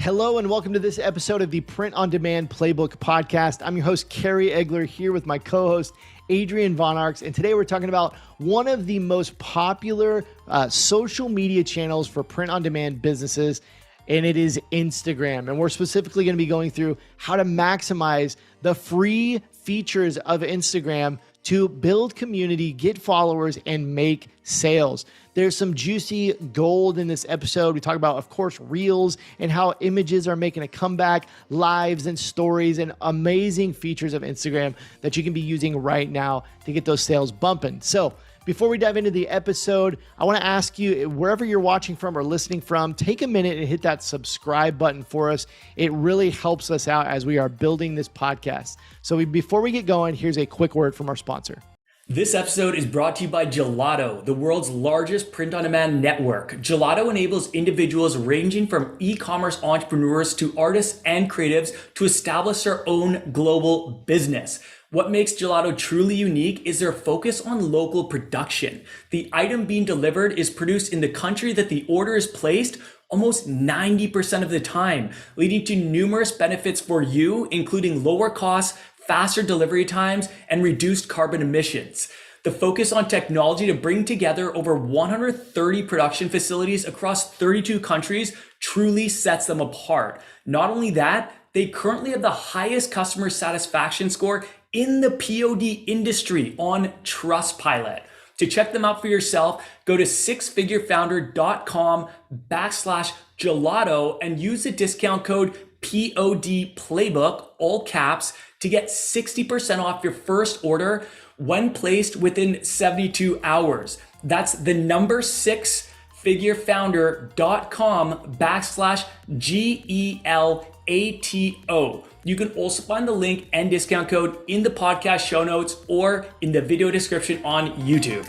Hello and welcome to this episode of the Print on Demand Playbook Podcast. I'm your host, Kerry Egler, here with my co-host, Adrian Von Arx. And today we're talking about one of the most popular social media channels for print on demand businesses, and it is Instagram. And we're specifically going to be going through how to maximize the free features of Instagram to build community, get followers, and make sales. There's some juicy gold in this episode. We talk about, of course, Reels and how images are making a comeback, lives and stories, and amazing features of Instagram that you can be using right now to get those sales bumping. So before we dive into the episode, I want to ask you, wherever you're watching from or listening from, take a minute and hit that subscribe button for us. It really helps us out as we are building this podcast. So before we get going, here's a quick word from our sponsor. This episode is brought to you by Gelato, the world's largest print-on-demand network. Gelato enables individuals ranging from e-commerce entrepreneurs to artists and creatives to establish their own global business. What makes Gelato truly unique is their focus on local production. The item being delivered is produced in the country that the order is placed almost 90% of the time, leading to numerous benefits for you, including lower costs, faster delivery times, and reduced carbon emissions. The focus on technology to bring together over 130 production facilities across 32 countries truly sets them apart. Not only that, they currently have the highest customer satisfaction score in the POD industry on Trustpilot. To check them out for yourself, go to sixfigurefounder.com/gelato and use the discount code POD Playbook, all caps, to get 60% off your first order when placed within 72 hours. That's the number sixfigurefounder.com/GELATO. You can also find the link and discount code in the podcast show notes or in the video description on YouTube.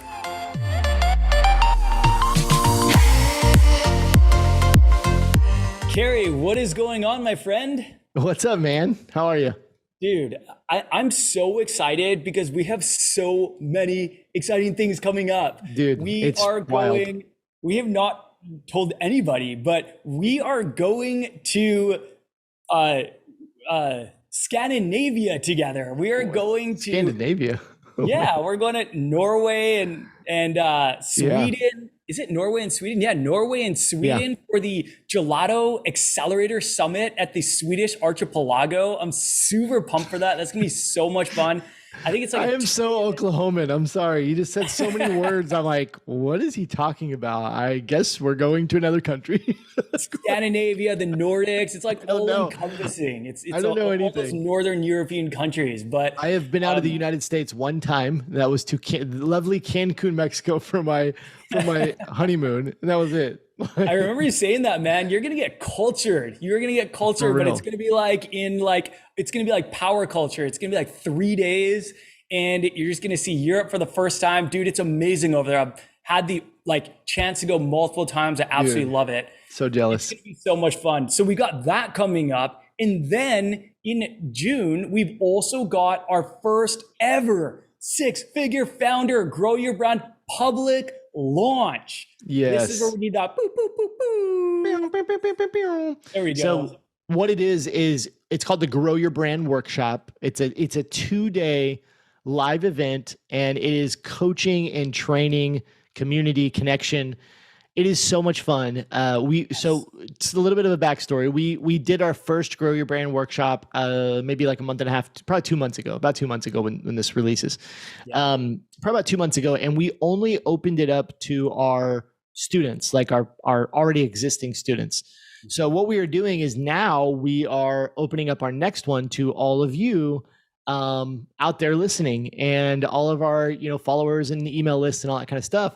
Kerry, what is going on, my friend? What's up, man? How are you? Dude, I'm so excited because we have so many exciting things coming up. Dude, we have not told anybody, but we are going to Scandinavia together. We are going to Scandinavia. Yeah, we're going to Norway and Sweden. Yeah. Is it Norway and Sweden? Yeah, Norway and Sweden for the Gelato Accelerator Summit at the Swedish Archipelago. I'm super pumped for that. That's gonna be so much fun. I think it's like I am so Oklahoman. I'm sorry. You just said so many words. I'm like, what is he talking about? I guess we're going to another country. Scandinavia, the Nordics. It's like all encompassing. I don't know anything. All those Northern European countries. But I have been out of the United States one time. That was to lovely Cancun, Mexico for my honeymoon. And that was it. I remember you saying that, man. You're gonna get cultured. You're gonna get cultured, but it's gonna be it's gonna be like power culture. It's gonna be like 3 days, and you're just gonna see Europe for the first time, dude. It's amazing over there. I've had the chance to go multiple times. I absolutely love it. So jealous. It's gonna be so much fun. So we got that coming up, and then in June we've also got our first ever six-figure founder grow your brand public launch. Yes. This is where we need that. Boop, boop, boop, boop. There we go. So what it is it's called the Grow Your Brand Workshop. It's a 2-day live event, and it is coaching and training, community connection. It is so much fun. So it's a little bit of a backstory. We did our first Grow Your Brand workshop maybe like a month and a half, probably 2 months ago, about 2 months ago when this releases. Probably about 2 months ago, and we only opened it up to our students, like our already existing students. So what we are doing is now we are opening up our next one to all of you out there listening, and all of our followers and email lists and all that kind of stuff.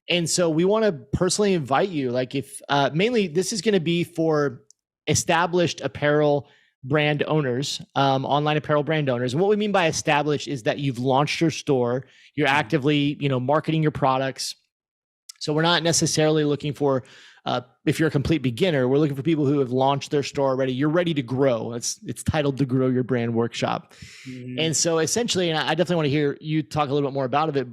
And so we want to personally invite you, if mainly this is going to be for established apparel brand owners, online apparel brand owners. And what we mean by established is that you've launched your store, you're actively, marketing your products. So we're not necessarily looking for, if you're a complete beginner, we're looking for people who have launched their store already. You're ready to grow. It's titled the Grow Your Brand Workshop. Mm-hmm. And so essentially, and I definitely want to hear you talk a little bit more about it,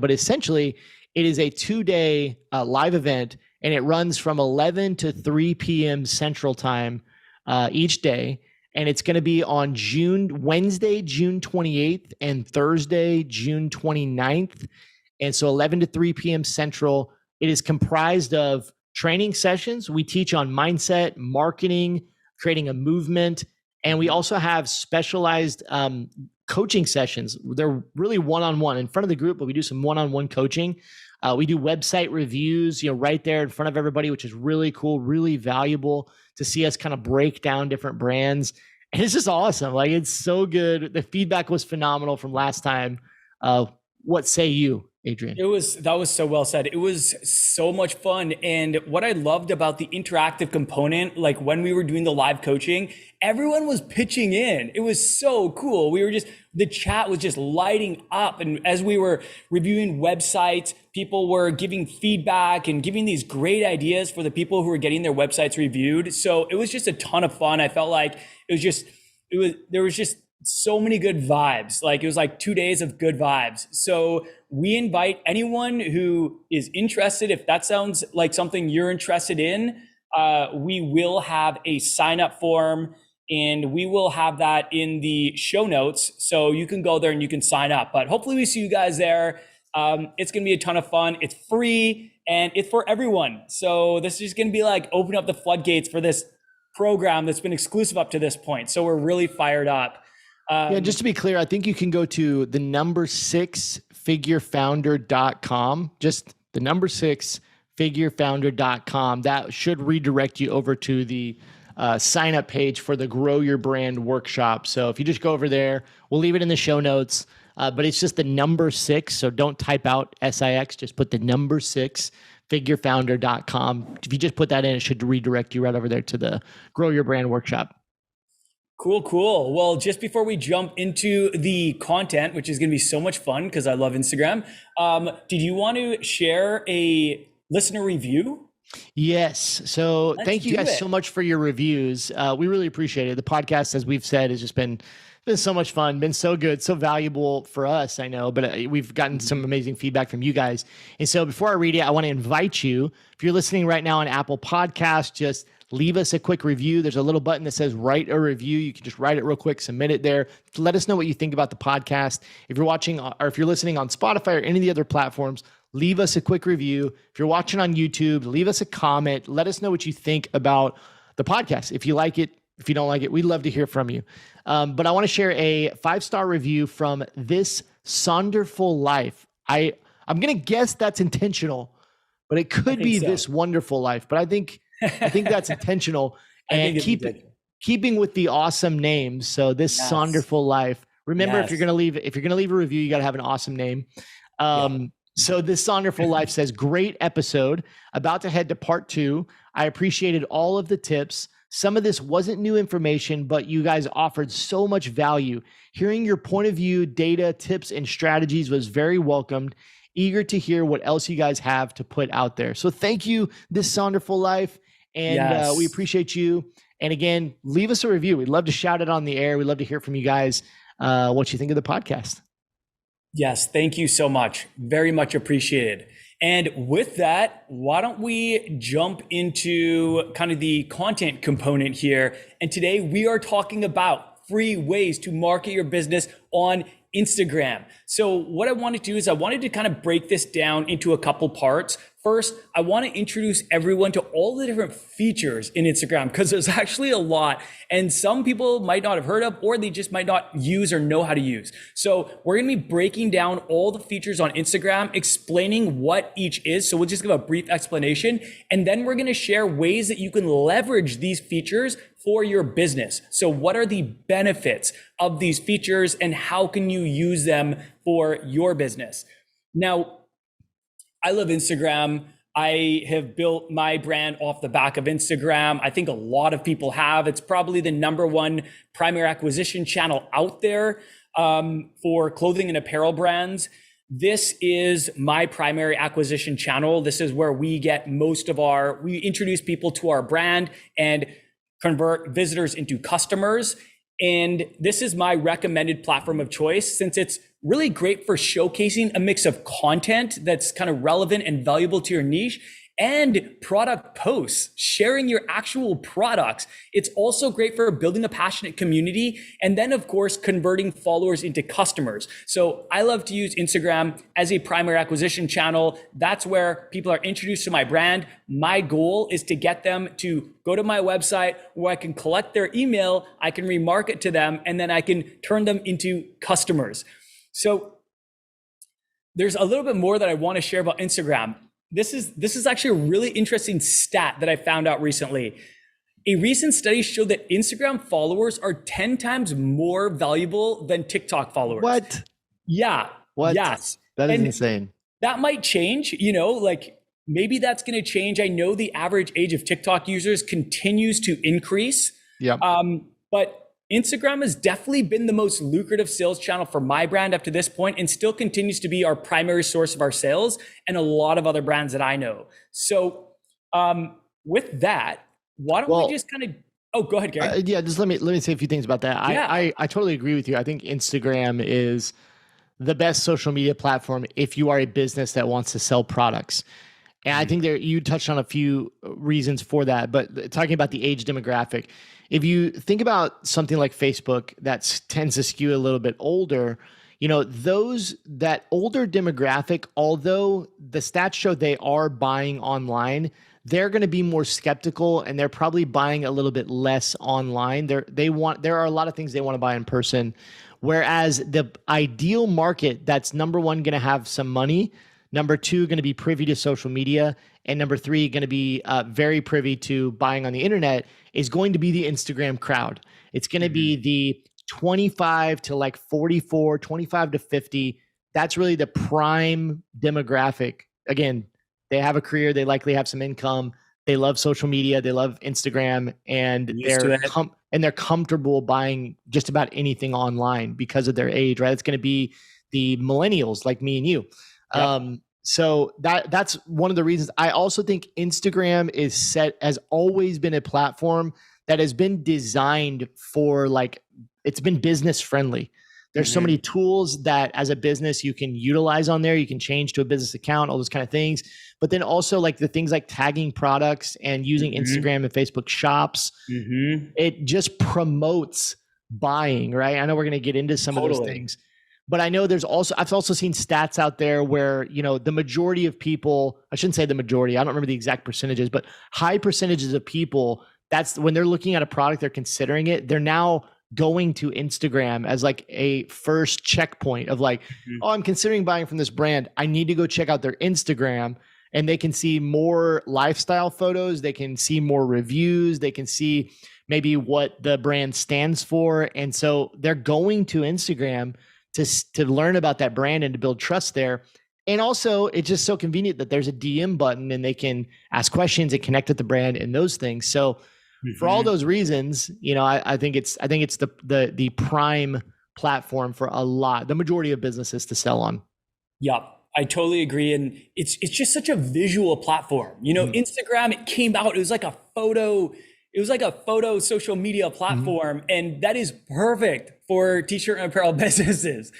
but essentially, it is a 2-day live event, and it runs from 11 to 3 p.m. Central Time each day. And it's going to be on Wednesday, June 28th and Thursday, June 29th. And so 11 to 3 p.m. Central. It is comprised of training sessions. We teach on mindset, marketing, creating a movement. And we also have specialized coaching sessions. They're really one-on-one in front of the group, but we do some one-on-one coaching. We do website reviews, right there in front of everybody, which is really cool, really valuable to see us kind of break down different brands. And it's just awesome. Like, it's so good. The feedback was phenomenal from last time. What say you, Adrian? That was so well said. It was so much fun. And what I loved about the interactive component, like when we were doing the live coaching, everyone was pitching in. It was so cool. The chat was just lighting up. And as we were reviewing websites, people were giving feedback and giving these great ideas for the people who were getting their websites reviewed. So it was just a ton of fun. I felt like there was just so many good vibes. Like, it was like 2 days of good vibes. So we invite anyone who is interested, if that sounds like something you're interested in, we will have a sign up form, and we will have that in the show notes. So you can go there and you can sign up, but hopefully we see you guys there. It's going to be a ton of fun. It's free and it's for everyone. So this is going to be like open up the floodgates for this program that's been exclusive up to this point. So we're really fired up. Just to be clear, I think you can go to the number 6figurefounder.com, just the number 6figurefounder.com. That should redirect you over to the sign up page for the Grow Your Brand workshop. So if you just go over there, we'll leave it in the show notes, but it's just the number 6. So don't type out SIX, just put the number 6figurefounder.com. If you just put that in, it should redirect you right over there to the Grow Your Brand workshop. Cool. Well, just before we jump into the content, which is going to be so much fun because I love Instagram, did you want to share a listener review? Yes. So thank you guys so much for your reviews. We really appreciate it. The podcast, as we've said, has just been so much fun, been so good, so valuable for us, I know, but we've gotten some amazing feedback from you guys. And so before I read it, I want to invite you, if you're listening right now on Apple Podcasts, just leave us a quick review. There's a little button that says write a review. You can just write it real quick, submit it there. Let us know what you think about the podcast. If you're watching or if you're listening on Spotify or any of the other platforms, leave us a quick review. If you're watching on YouTube, leave us a comment. Let us know what you think about the podcast. If you like it, if you don't like it, we'd love to hear from you. But I want to share a 5-star review from This Sonderful Life. I'm going to guess that's intentional, but it could be so. This Wonderful Life. But I think that's intentional, and keeping with the awesome names. So This Sonderful Life. Remember, if you're going to leave a review, you got to have an awesome name. So This Sonderful Life says, great episode. About to head to part 2. I appreciated all of the tips. Some of this wasn't new information, but you guys offered so much value. Hearing your point of view, data, tips, and strategies was very welcomed. Eager to hear what else you guys have to put out there. So thank you, This Sonderful Life. And we appreciate you. And again, leave us a review. We'd love to shout it on the air. We'd love to hear from you guys what you think of the podcast. Yes, thank you so much. Very much appreciated. And with that, why don't we jump into kind of the content component here. And today we are talking about free ways to market your business on Instagram. So what I want to do is I wanted to kind of break this down into a couple parts. First, I want to introduce everyone to all the different features in Instagram, because there's actually a lot, and some people might not have heard of, or they just might not use or know how to use. So we're going to be breaking down all the features on Instagram, explaining what each is. So we'll just give a brief explanation, and then we're going to share ways that you can leverage these features for your business. So what are the benefits of these features and how can you use them for your business? Now, I love Instagram. I have built my brand off the back of Instagram. I think a lot of people have. It's probably the #1 primary acquisition channel out there for clothing and apparel brands. This is my primary acquisition channel. This is where we get we introduce people to our brand and convert visitors into customers. And this is my recommended platform of choice, since it's really great for showcasing a mix of content that's kind of relevant and valuable to your niche, and product posts, sharing your actual products. It's also great for building a passionate community. And then, of course, converting followers into customers. So I love to use Instagram as a primary acquisition channel. That's where people are introduced to my brand. My goal is to get them to go to my website where I can collect their email, I can remarket to them, and then I can turn them into customers. So there's a little bit more that I want to share about Instagram. This is actually a really interesting stat that I found out recently. A recent study showed that Instagram followers are 10 times more valuable than TikTok followers. What? Yeah. What? Yes. That is insane. That might change, like maybe that's going to change. I know the average age of TikTok users continues to increase. Yeah. But Instagram has definitely been the most lucrative sales channel for my brand up to this point, and still continues to be our primary source of our sales and a lot of other brands that I know. So with that, why don't we just kind of, go ahead, Kerry. Yeah, just let me say a few things about that. Yeah. I totally agree with you. I think Instagram is the best social media platform if you are a business that wants to sell products. And I think you touched on a few reasons for that, but talking about the age demographic, if you think about something like Facebook that tends to skew a little bit older, that older demographic, although the stats show they are buying online, they're going to be more skeptical and they're probably buying a little bit less online. There are a lot of things they want to buy in person. Whereas the ideal market that's number one, going to have some money, number two, going to be privy to social media, and number three, going to be very privy to buying on the internet, is going to be the Instagram crowd. It's going to be the 25 to like 44, 25 to 50. That's really the prime demographic. Again, they have a career, they likely have some income, they love social media, they love Instagram, and they're comfortable buying just about anything online because of their age, right? It's going to be the millennials like me and you. Yep. So that's one of the reasons. I also think Instagram has always been a platform that has been designed for it's been business friendly. There's so many tools that as a business you can utilize on there. You can change to a business account, all those kind of things. But then also like the things like tagging products and using Instagram and Facebook shops, it just promotes buying, right? I know we're going to get into some of those things. But I know I've also seen stats out there where, the majority of people, I shouldn't say the majority, I don't remember the exact percentages, but high percentages of people, that's when they're looking at a product, they're considering it, they're now going to Instagram as like a first checkpoint of like, oh, I'm considering buying from this brand. I need to go check out their Instagram, and they can see more lifestyle photos. They can see more reviews. They can see maybe what the brand stands for. And so they're going to Instagram to learn about that brand and to build trust there. And also, it's just so convenient that there's a DM button and they can ask questions and connect with the brand and those things. So for all those reasons, I think it's the prime platform for the majority of businesses to sell on. Yeah, I totally agree. And it's just such a visual platform. Instagram, it came out, it was like a photo social media platform. And that is perfect for t-shirt and apparel businesses,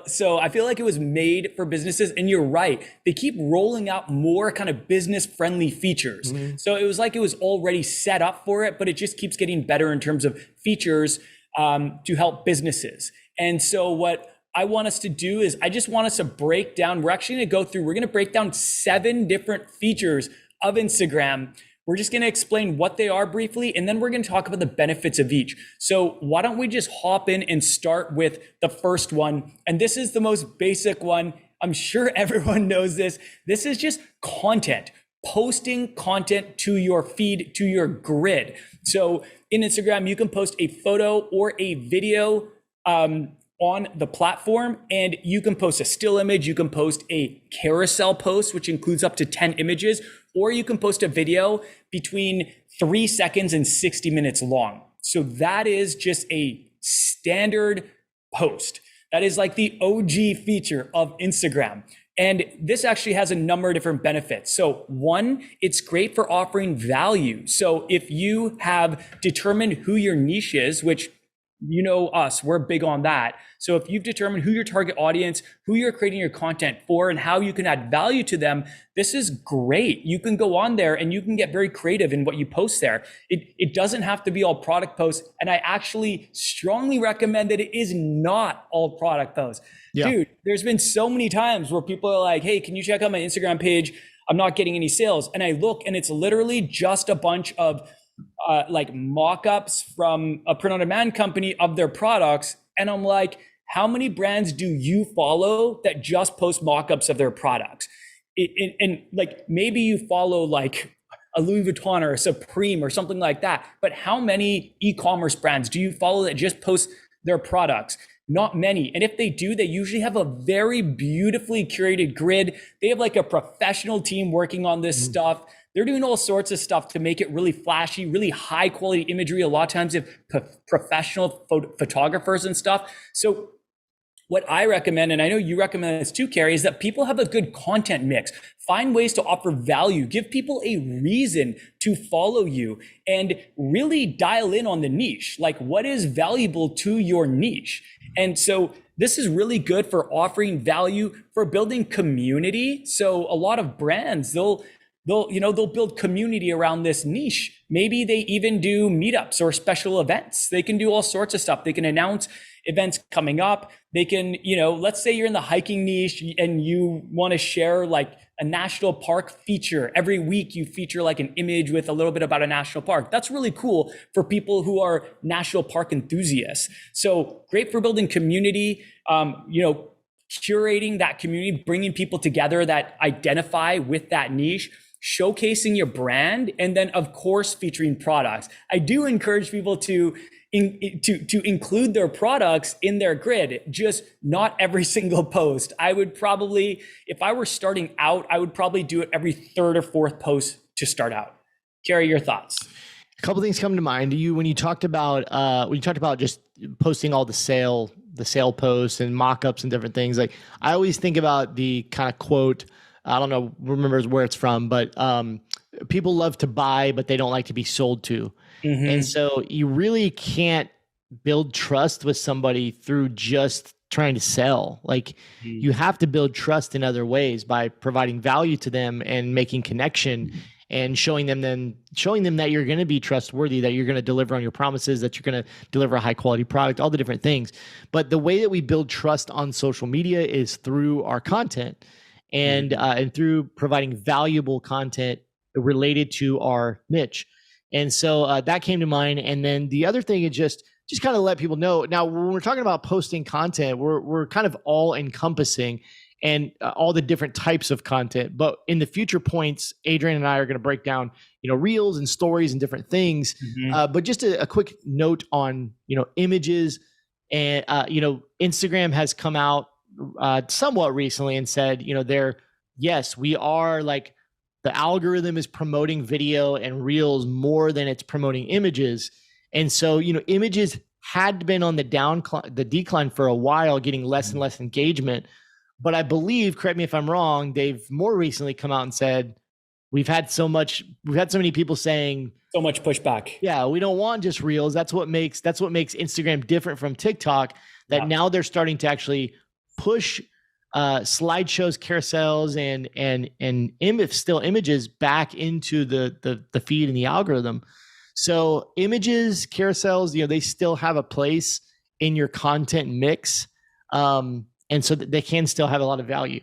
So I feel like it was made for businesses, and you're right. They keep rolling out more kind of business friendly features. So it was like it was already set up for it, but it just keeps getting better in terms of features to help businesses. And so what I want us to do is I just want us to break down, we're going to break down 7 different features of Instagram. We're just going to explain what they are briefly, and then we're going to talk about the benefits of each. So why don't we just hop in and start with the first one? And this is the most basic one. I'm sure everyone knows this. This is just content, posting content to your feed, to your grid. So in Instagram, you can post a photo or a video on the platform, and you can post a still image, you can post a carousel post, which includes up to 10 images, or you can post a video between 3 seconds and 60 minutes long. So that is just a standard post. That is like the OG feature of Instagram. And this actually has a number of different benefits. So one, it's great for offering value. So if you have determined who your niche is, which you know us, we're big on that. So if you've determined who your target audience, who you're creating your content for, and how you can add value to them, this is great. You can go on there and you can get very creative in what you post there. It doesn't have to be all product posts. And I actually strongly recommend that it is not all product posts. Yeah. Dude, there's been so many times where people are like, hey, can you check out my Instagram page? I'm not getting any sales. And I look and it's literally just a bunch of like mock-ups from a print-on-demand company of their products. And I'm like, how many brands do you follow that just post mock-ups of their products? And like, maybe you follow like a Louis Vuitton or a Supreme or something like that. But how many e-commerce brands do you follow that just post their products? Not many. And if they do, they usually have a very beautifully curated grid. They have like a professional team working on this stuff. They're doing all sorts of stuff to make it really flashy, really high quality imagery. A lot of times they have professional photographers and stuff. So what I recommend, and I know you recommend this too, Kerry, is that people have a good content mix. Find ways to offer value. Give people a reason to follow you and really dial in on the niche. Like, what is valuable to your niche? And so this is really good for offering value, for building community. So a lot of brands, they'll build community around this niche. Maybe they even do meetups or special events. They can do all sorts of stuff. They can announce events coming up. They can, let's say you're in the hiking niche and you want to share like a national park feature. Every week you feature like an image with a little bit about a national park. That's really cool for people who are national park enthusiasts. So great for building community, curating that community, bringing people together that identify with that niche, showcasing your brand, and then of course featuring products. I do encourage people to include their products in their grid, just not every single post. I would probably, if I were starting out, I would probably do it every third or fourth post to start out. Kerry, your thoughts? A couple of things come to mind. When you talked about just posting all the sale posts and mock-ups and different things, like I always think about the kind of quote, I don't know, remember where it's from, but people love to buy, but they don't like to be sold to. Mm-hmm. And so you really can't build trust with somebody through just trying to sell. Like you have to build trust in other ways by providing value to them and making connection and showing them that you're going to be trustworthy, that you're going to deliver on your promises, that you're going to deliver a high quality product, all the different things. But the way that we build trust on social media is through our content and through providing valuable content related to our niche. And so that came to mind. And then the other thing is just kind of let people know. Now, when we're talking about posting content, we're kind of all encompassing and all the different types of content. But in the future points, Adrian and I are going to break down, reels and stories and different things. Mm-hmm. But just a quick note on, images and, Instagram has come out somewhat recently and said, we are like, the algorithm is promoting video and reels more than it's promoting images. And so, images had been on the decline for a while, getting less and less engagement. But I believe, correct me if I'm wrong, they've more recently come out and said, we've had so many people saying so much pushback. Yeah, we don't want just reels. That's what makes Instagram different from TikTok, that now they're starting to actually push slideshows, carousels, and still images back into the feed and the algorithm. So images, carousels, they still have a place in your content mix, and so they can still have a lot of value.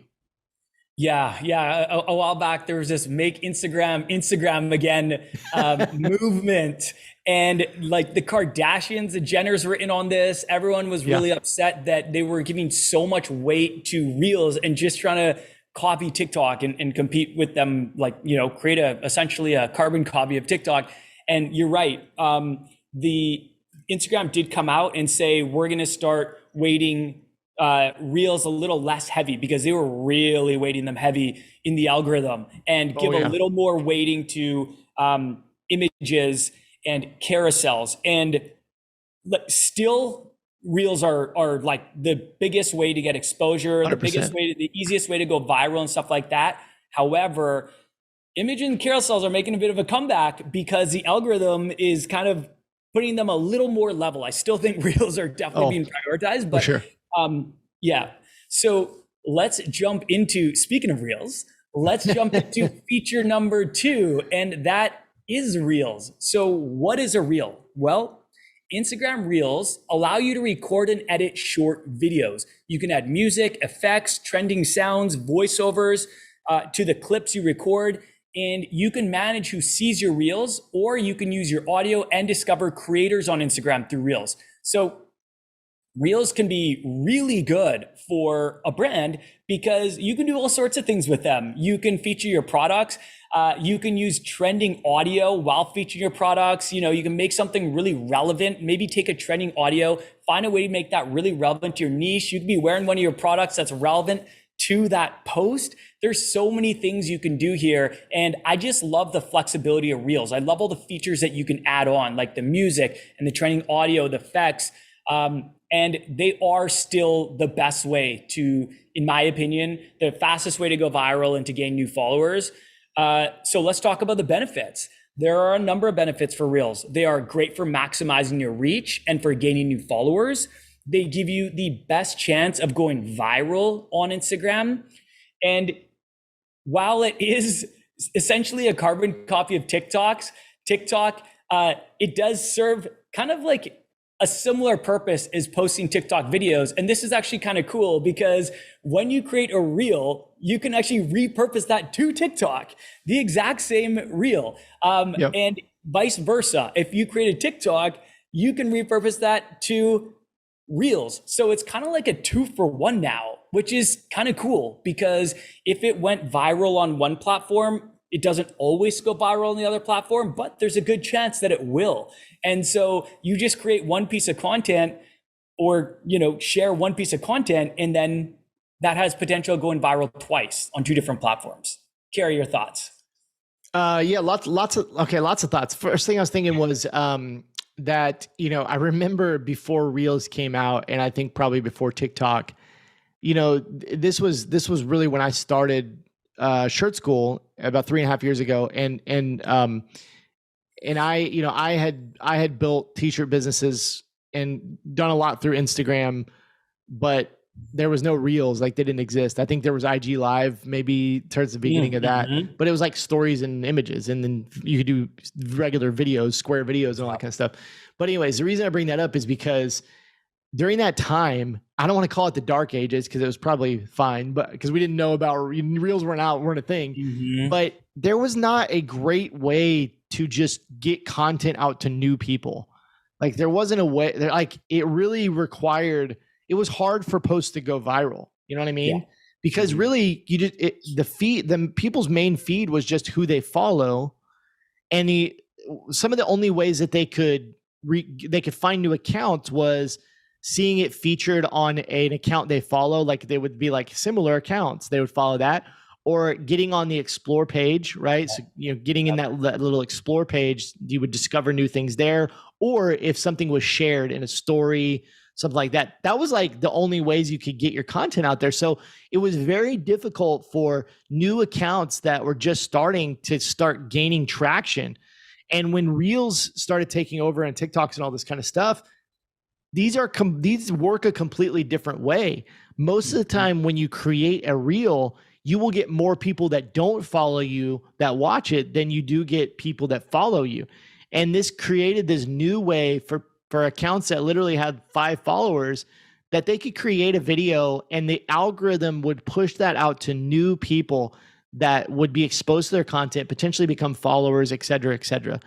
Yeah. A while back, there was this make Instagram again movement. And like the Kardashians, the Jenners were in on this. Everyone was really upset that they were giving so much weight to reels and just trying to copy TikTok and compete with them, like, create essentially a carbon copy of TikTok. And you're right. The Instagram did come out and say, we're going to start weighting reels a little less heavy, because they were really weighting them heavy in the algorithm, and give a little more weighting to images and carousels. And still, reels are like the biggest way to get exposure, 100%. The easiest way to go viral and stuff like that. However, image and carousels are making a bit of a comeback because the algorithm is kind of putting them a little more level. I still think reels are definitely being prioritized, for but sure. yeah. So let's jump into, speaking of reels, let's jump into feature number 2, and that is reels. So what is a reel? Well, Instagram Reels allow you to record and edit short videos. You can add music, effects, trending sounds, voiceovers to the clips you record, and you can manage who sees your Reels, or you can use your audio and discover creators on Instagram through Reels. So Reels can be really good for a brand because you can do all sorts of things with them. You can feature your products. You can use trending audio while featuring your products. You can make something really relevant. Maybe take a trending audio, find a way to make that really relevant to your niche. You could be wearing one of your products that's relevant to that post. There's so many things you can do here. And I just love the flexibility of Reels. I love all the features that you can add on, like the music and the trending audio, the effects. And they are still the best way to, in my opinion, the fastest way to go viral and to gain new followers. So let's talk about the benefits. There are a number of benefits for Reels. They are great for maximizing your reach and for gaining new followers. They give you the best chance of going viral on Instagram. And while it is essentially a carbon copy of TikTok, it does serve kind of like a similar purpose as posting TikTok videos. And this is actually kind of cool because when you create a reel, you can actually repurpose that to TikTok, the exact same reel. And vice versa. If you create a TikTok, you can repurpose that to Reels. So it's kind of like a 2-for-1 now, which is kind of cool because if it went viral on one platform, it doesn't always go viral on the other platform, but there's a good chance that it will. And so you just create one piece of content or, share one piece of content, and then that has potential going viral twice on 2 different platforms. Kerry, your thoughts? Lots of thoughts. First thing I was thinking was that, I remember before Reels came out, and I think probably before TikTok, this was really when I started shirt school about 3.5 years ago. And I had built t-shirt businesses and done a lot through Instagram, but there was no Reels, like they didn't exist. I think there was IG Live maybe towards the beginning of that, but it was like stories and images. And then you could do regular videos, square videos and all that kind of stuff. But anyways, the reason I bring that up is because during that time, I don't want to call it the dark ages because it was probably fine, but because we didn't know about Reels weren't a thing, but there was not a great way to just get content out to new people. Like there wasn't a way, like it really required, it was hard for posts to go viral. You know what I mean? Yeah. Because really the people's main feed was just who they follow. And some of the only ways that they could find new accounts was seeing it featured on an account they follow. Like they would be like similar accounts. They would follow that, or getting on the explore page, right? So, getting in that little explore page, you would discover new things there. Or if something was shared in a story, something like that, that was like the only ways you could get your content out there. So it was very difficult for new accounts that were just starting to start gaining traction. And when Reels started taking over and TikToks and all this kind of stuff, these work a completely different way. Most of the time when you create a reel, you will get more people that don't follow you that watch it than you do get people that follow you. And this created this new way for accounts that literally had 5 followers that they could create a video and the algorithm would push that out to new people that would be exposed to their content, potentially become followers, et cetera, et cetera.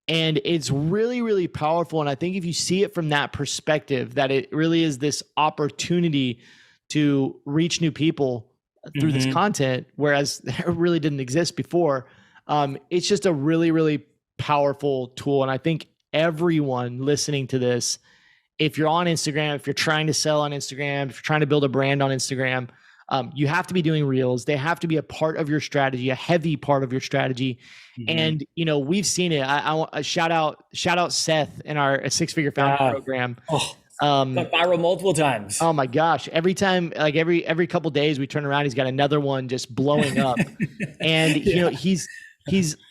And it's really, really powerful. And I think if you see it from that perspective, that it really is this opportunity to reach new people through this content, whereas it really didn't exist before. It's just a really, really powerful tool. And I think everyone listening to this, if you're on Instagram, if you're trying to sell on Instagram, if you're trying to build a brand on Instagram, you have to be doing Reels. They have to be a part of your strategy, a heavy part of your strategy. And, we've seen it. I want shout out Seth in our 6-figure founder program. Got viral multiple times. Oh my gosh. Every time, like every couple of days we turn around, he's got another one just blowing up. And he's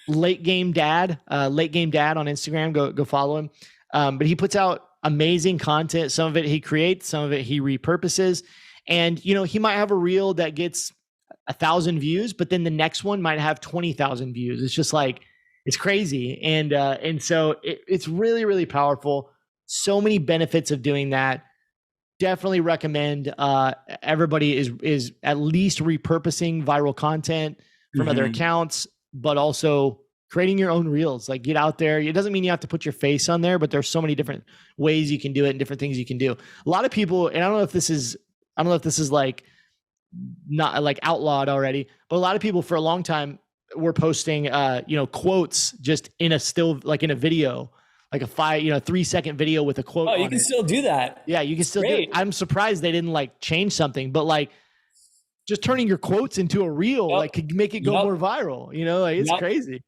late game dad on Instagram. Go follow him. But he puts out amazing content. Some of it he creates, some of it he repurposes. And, you know, he might have a reel that gets 1,000 views, but then the next one might have 20,000 views. It's just like, it's crazy. And so it's really, really powerful. So many benefits of doing that. Definitely recommend everybody is at least repurposing viral content from other accounts, but also creating your own reels. Like, get out there. It doesn't mean you have to put your face on there, but there's so many different ways you can do it and different things you can do. A lot of people, and I don't know if this is like not like outlawed already, but a lot of people for a long time were posting quotes just in a still, like in a video, like a 3-second video with a quote. Oh, you can still do that. Yeah, you can still do it. I'm surprised they didn't like change something, but like just turning your quotes into a reel, like could make it go more viral. You know, like it's crazy.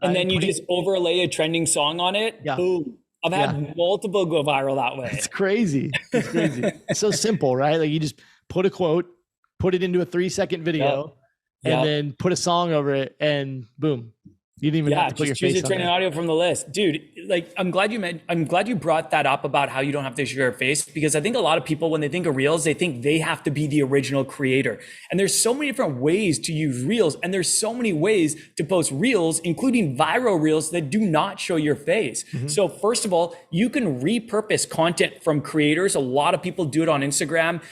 And then you just overlay a trending song on it. Yeah. Boom. I've had multiple go viral that way. It's crazy. It's crazy. It's so simple, right? Like, you just put a quote, put it into a 3-second video, and then put a song over it, and boom. You didn't even have to put your face on it. Choose a trending audio from the list. Dude, like, I'm glad you brought that up about how you don't have to show your face, because I think a lot of people, when they think of reels, they think they have to be the original creator. And there's so many different ways to use reels, and there's so many ways to post reels, including viral reels, that do not show your face. So first of all, you can repurpose content from creators. A lot of people do it on Instagram.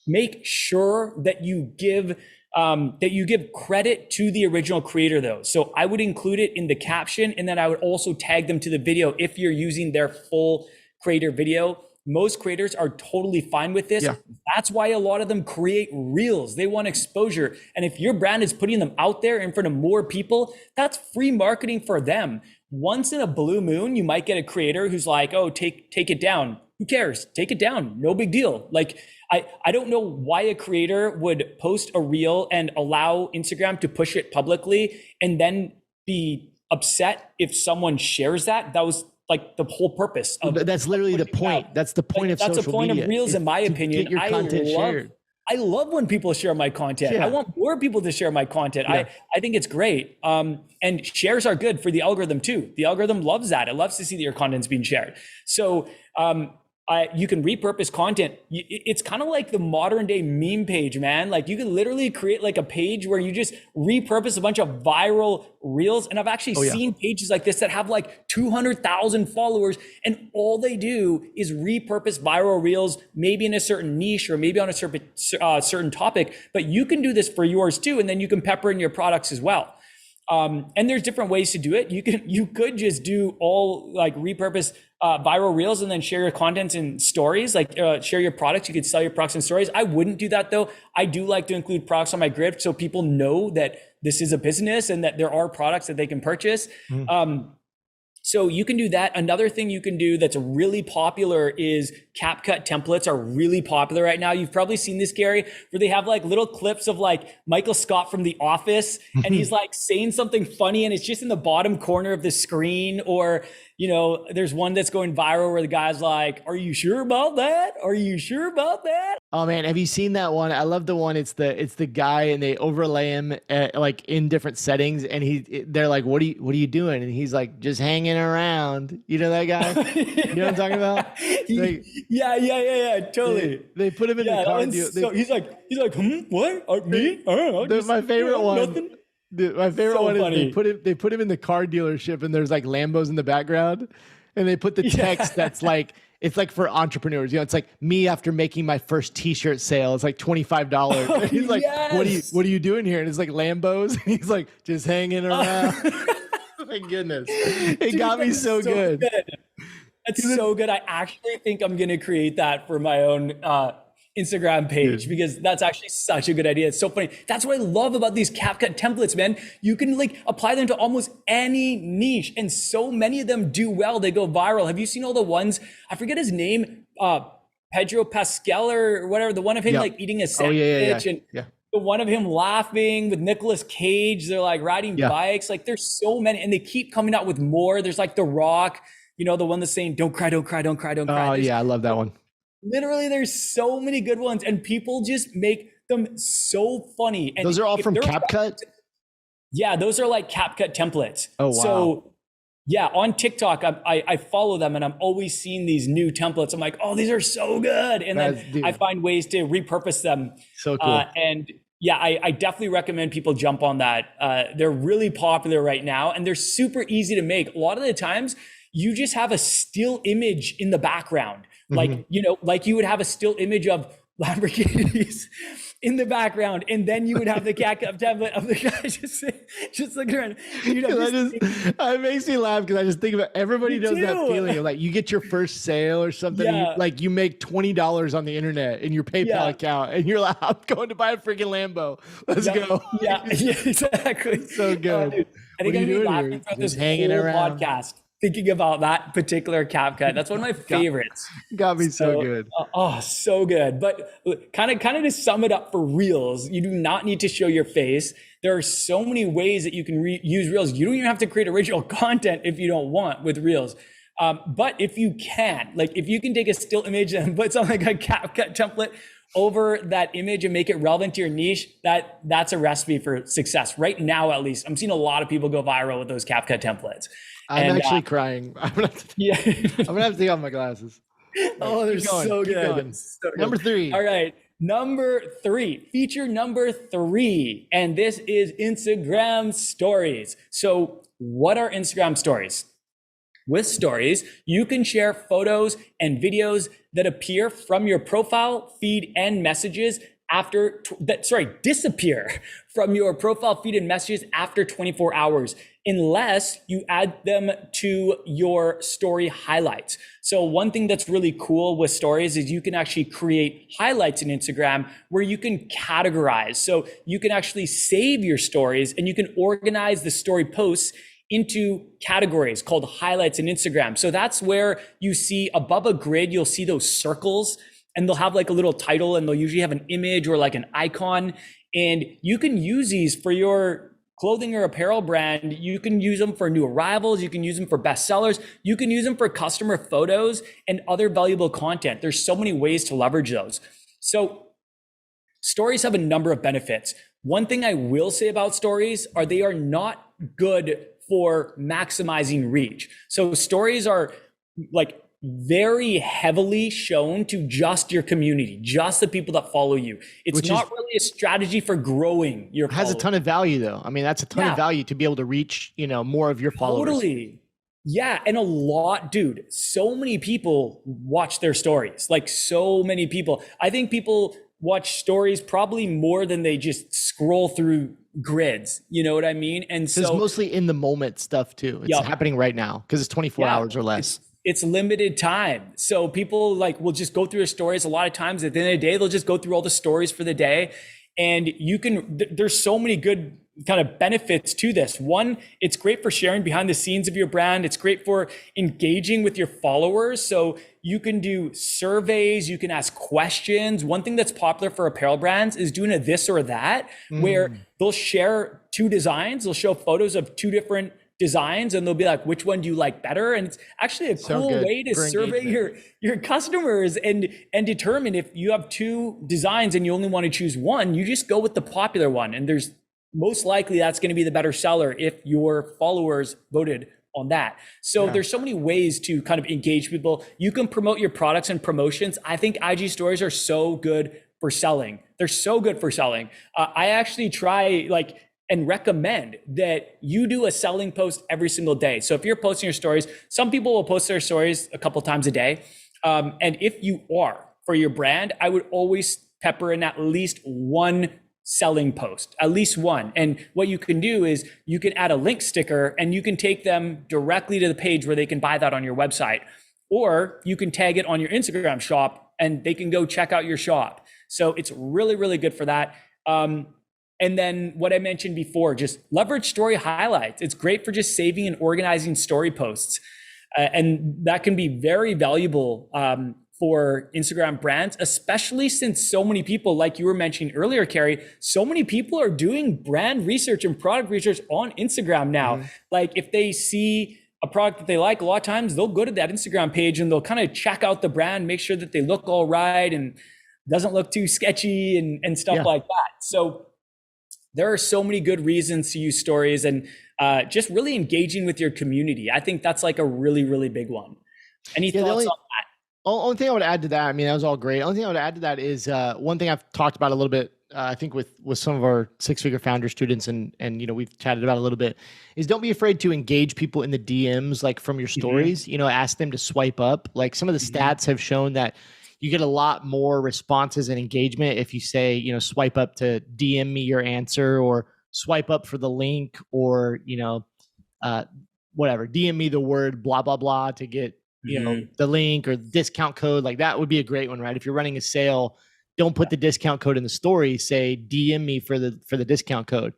Make sure that you give credit to the original creator, though. So I would include it in the caption, and then I would also tag them to the video if you're using their full creator video. Most creators are totally fine with this. Yeah. That's why a lot of them create reels. They want exposure. And if your brand is putting them out there in front of more people, that's free marketing for them. Once in a blue moon, you might get a creator who's like, oh, take it down. Who cares? Take it down. No big deal. Like, I don't know why a creator would post a reel and allow Instagram to push it publicly and then be upset if someone shares that. That was like the whole purpose of that's literally the point. Out. That's the point of social media. That's the point of reels, in my opinion. Get your content shared. I love when people share my content. I want more people to share my content. I think it's great. And shares are good for the algorithm too. The algorithm loves that. It loves to see that your content's being shared. So you can repurpose content. It's kind of like the modern day meme page, man. Like, you can literally create like a page where you just repurpose a bunch of viral reels. And I've actually seen pages like this that have like 200,000 followers, and all they do is repurpose viral reels, maybe in a certain niche or maybe on a certain topic. But you can do this for yours too, and then you can pepper in your products as well. And there's different ways to do it. You could just do all like repurpose viral reels and then share your contents in stories, like share your products. You could sell your products in stories. I wouldn't do that though. I do like to include products on my grid so people know that this is a business and that there are products that they can purchase. So you can do that. Another thing you can do that's really popular is CapCut templates are really popular right now. You've probably seen this, Kerry, where they have like little clips of like Michael Scott from The Office, and he's like saying something funny and it's just in the bottom corner of the screen. Or, you know, there's one that's going viral where the guy's like, "Are you sure about that? Are you sure about that?" Oh man, have you seen that one? I love the one. It's the guy, and they overlay him like in different settings, and they're like, "What are you doing?" And he's like, "Just hanging around." You know that guy? You know what I'm talking about? Like, yeah, totally. They put him in the car. He's like, what? Me? I don't know. My favorite one. Nothing. My favorite one is they put him in the car dealership, and there's like Lambos in the background, and they put the text that's like, it's like for entrepreneurs. You know, it's like, me after making my first T-shirt sale. It's like $25. And he's like, what are you doing here? And it's like Lambos. And he's like, just hanging around. My goodness, it got me so good. That's so good. I actually think I'm gonna create that for my own Instagram page, because that's actually such a good idea. It's so funny. That's what I love about these CapCut templates, man. You can like apply them to almost any niche, and so many of them do well. They go viral. Have you seen all the ones? I forget his name, Pedro Pascal or whatever. The one of him like eating a sandwich, and the one of him laughing with Nicolas Cage. They're like riding bikes. Like, there's so many, and they keep coming out with more. There's like The Rock, you know, the one that's saying, "Don't cry, don't cry, don't cry, don't cry." Oh yeah, I love that one. Literally, there's so many good ones, and people just make them so funny. And those are all from CapCut? Yeah, those are like CapCut templates. Oh, wow. So Yeah, on TikTok, I follow them and I'm always seeing these new templates. I'm like, oh, these are so good. And then I Dude, find ways to repurpose them. so cool. And yeah, I definitely recommend people jump on that. They're really popular right now and they're super easy to make. A lot of the times, you just have a still image in the background. Mm-hmm. Like, like you would have a still image of Lamborghinis in the background, and then you would have the cat template of the guy just looking around. It makes me laugh because I just think about everybody knows that feeling of like you get your first sale or something, Yeah. and you make $20 on the internet in your PayPal account, and you're like, I'm going to buy a freaking Lambo. Let's go. Yeah, exactly. So good. Dude, I think I'm gonna be laughing throughout this hanging whole around. podcast thinking about that particular CapCut. That's one of my favorites. Got me so good. Oh, so good. But kind of to sum it up for Reels, you do not need to show your face. There are so many ways that you can use Reels. You don't even have to create original content if you don't want with Reels. But if you can, if you can take a still image and put something like a CapCut template over that image and make it relevant to your niche, that's a recipe for success. Right now, at least, I'm seeing a lot of people go viral with those CapCut templates. I'm actually crying. I'm gonna have to take off my glasses. Oh, they're so good. Number 3. All right. Number 3, feature number 3. And this is Instagram stories. So what are Instagram stories? With stories, you can share photos and videos that appear from your profile, feed, and messages disappear from your profile, feed, and messages after 24 hours, unless you add them to your story highlights. So one thing that's really cool with stories is you can actually create highlights in Instagram where you can categorize. So you can actually save your stories and you can organize the story posts into categories called highlights in Instagram. So that's where you see above a grid, you'll see those circles and they'll have a little title and they'll usually have an image or an icon. And you can use these for your clothing or apparel brand. You can use them for new arrivals. You can use them for bestsellers. You can use them for customer photos and other valuable content. There's so many ways to leverage those. So stories have a number of benefits. One thing I will say about stories are they are not good for maximizing reach. So stories are very heavily shown to just your community, just the people that follow you. It's not really a strategy for growing your followers. Has a ton of value though. I mean, that's a ton of value to be able to reach, more of your followers. Totally. Yeah. And dude, so many people watch their stories, so many people. I think people watch stories probably more than they just scroll through grids. You know what I mean? And so it's mostly in the moment stuff too. It's happening right now because it's 24 hours or less. It's limited time. So people will just go through their stories. A lot of times at the end of the day, they'll just go through all the stories for the day. And there's so many good kind of benefits to this. One, it's great for sharing behind the scenes of your brand. It's great for engaging with your followers. So you can do surveys, you can ask questions. One thing that's popular for apparel brands is doing a this or that, where they'll share 2 designs. They'll show photos of 2 different designs and they'll be like, which one do you like better? And it's actually a cool way to survey your customers and determine if you have 2 designs and you only want to choose one, you just go with the popular one. And there's most likely that's going to be the better seller if your followers voted on that. So there's so many ways to kind of engage people. You can promote your products and promotions. I think IG stories are so good for selling. They're so good for selling. I actually try and recommend that you do a selling post every single day. So if you're posting your stories, some people will post their stories a couple times a day. And if you are for your brand, I would always pepper in at least one selling post, at least one. And what you can do is you can add a link sticker and you can take them directly to the page where they can buy that on your website. Or you can tag it on your Instagram shop and they can go check out your shop. So it's really, really good for that. And then what I mentioned before, just leverage story highlights. It's great for just saving and organizing story posts. And that can be very valuable for Instagram brands, especially since so many people, like you were mentioning earlier, Kerry, so many people are doing brand research and product research on Instagram now. If they see a product that they like, a lot of times they'll go to that Instagram page and they'll kind of check out the brand, make sure that they look all right and doesn't look too sketchy and stuff like that. So there are so many good reasons to use stories. And just really engaging with your community. I think that's like a really, really big one. Any Yeah, the thoughts only on only thing I would add to that, I mean, that was all great. Only thing I would add to that is one thing I've talked about a little bit. I think with some of our six-figure founder students, and we've chatted about a little bit, is don't be afraid to engage people in the DMs, like from your that? Hmm. stories. Ask them to swipe up. Like some of the Hmm. stats have shown that you get a lot more responses and engagement if you say, swipe up to DM me your answer, or swipe up for the link, or uh, whatever, DM me the word blah blah blah to get Hmm. the link or discount code. Like that would be a great one, right? If you're running a sale, don't put the discount code in the story. Say DM me for the discount code.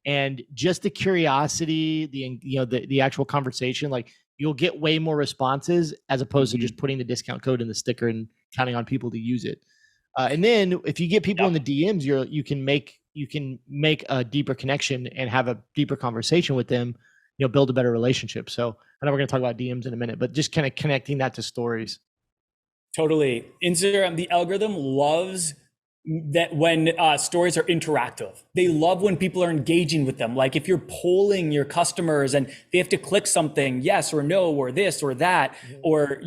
And just the curiosity, the actual conversation, like you'll get way more responses as opposed to Hmm. just putting the discount code in the sticker and counting on people to use it. And then if you get people in the Yep. DMs, you can make a deeper connection and have a deeper conversation with them. Build a better relationship. So I know we're going to talk about DMs in a minute, but just kind of connecting that to stories. Totally. Instagram, the algorithm loves that when stories are interactive. They love when people are engaging with them. Like if you're polling your customers and they have to click something, yes or no, or this or that, or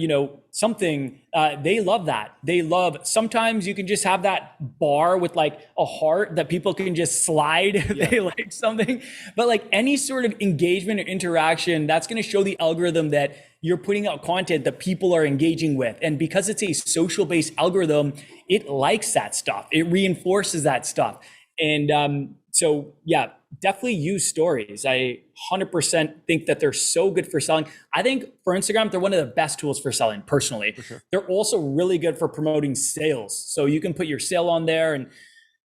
something, they love that. They love, sometimes you can just have that bar with like a heart that people can just slide if they like something. But like any sort of engagement or interaction, that's going to show the algorithm that you're putting out content that people are engaging with. And because it's a social based algorithm, it likes that stuff. It reinforces that stuff. And so, yeah, definitely use stories. I 100% think that they're so good for selling. I think for Instagram, they're one of the best tools for selling personally. For sure. They're also really good for promoting sales. So you can put your sale on there, and